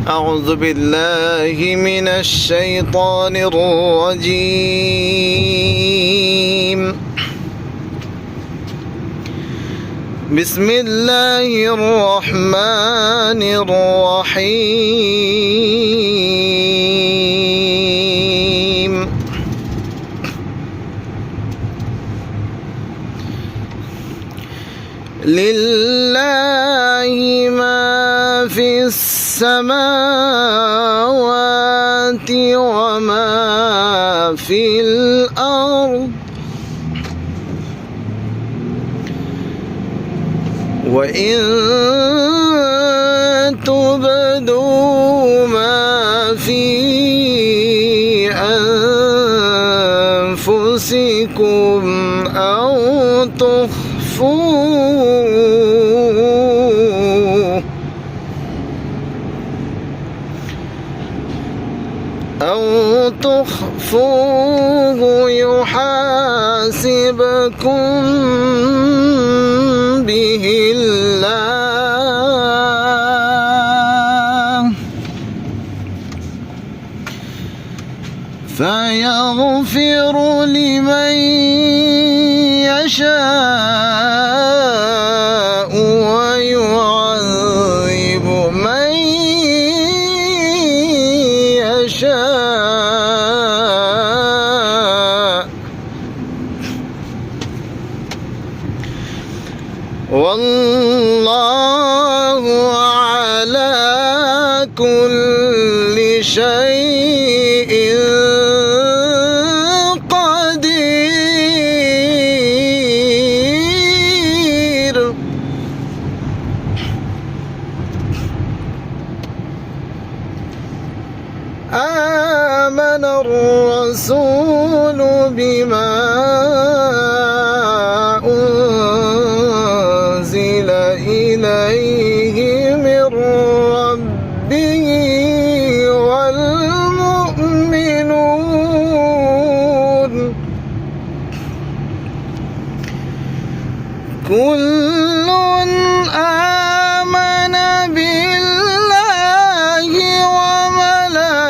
أعوذ بالله من الشيطان الرجيم. بسم الله الرحمن الرحيم. لله ما في السماوات وما في الأرض، وإن تبدوا ما في أنفسكم أو تخفوه يحاسبكم به الله، فيغفر لمن يشاء ويعذب من يشاء، والله على كل شيء قدير. آمن الرسول بما أنزل إليه من ربه والمؤمنون كل آمن بالله وملائكته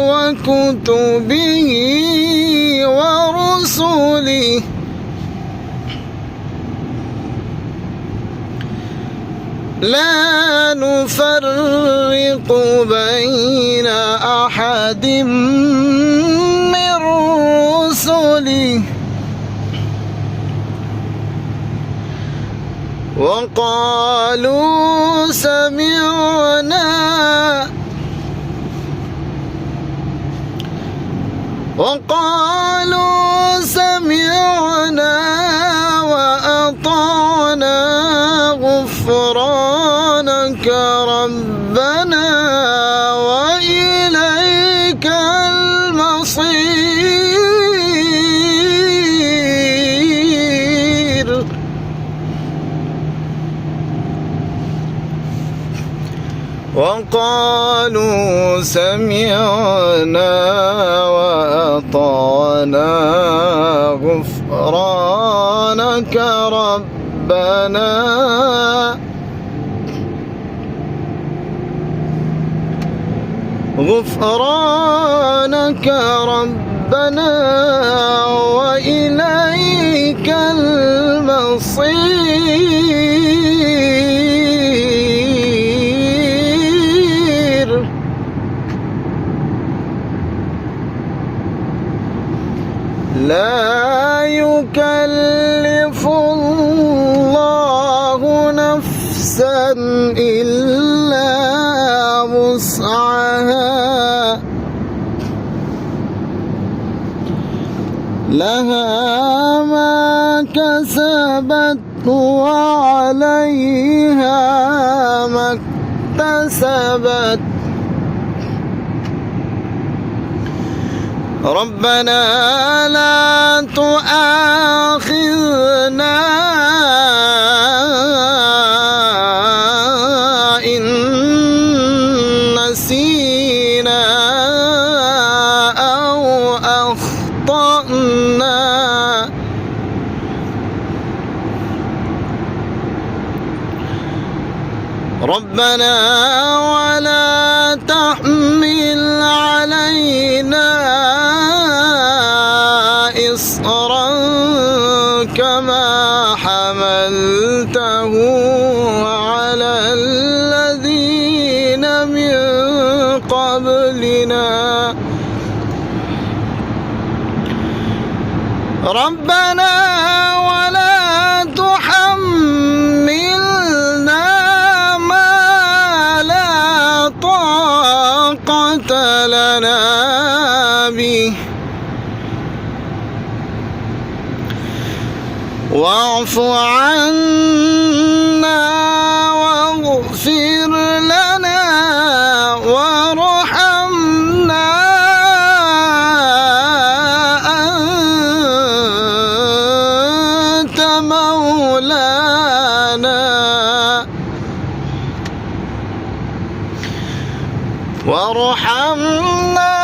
وكتبه ورسله لا نفرق بين أحد من رسله، وقالوا سمعنا وأطعنا غفرانك ربنا وإليك المصير. وقالوا سمعنا وأطعنا غفرانك ربنا وإليك المصير. لا يكلف الله نفسا إلا وسعها، لها ما كسبت وعليها ما اكتسبت. ربنا لا تؤاخذنا إن نسينا أو أخطأنا، ربنا ولا تحمل علينا إصرا كما حملته على الذين من قبلنا ربنا ولا تحملنا ما لا طاقة لنا به واعف عنا واغفر لنا وارحمنا أنت مولانا وارحمنا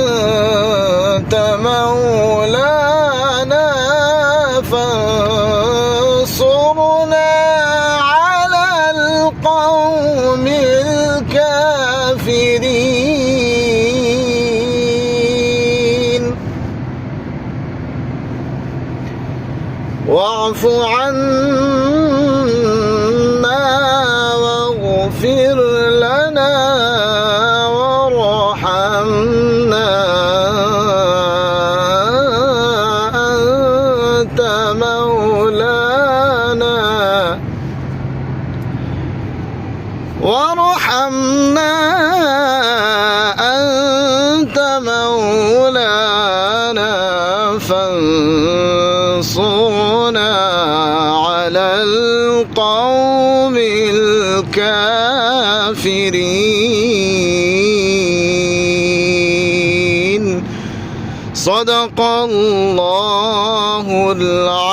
أنت مولانا فانصرنا على القوم الكافرين واعف عنا واغفر لنا وارحمنا أنت مولانا وارحمنا أنت مولانا فانصرنا على القوم الكافرين صدق الله العظيم.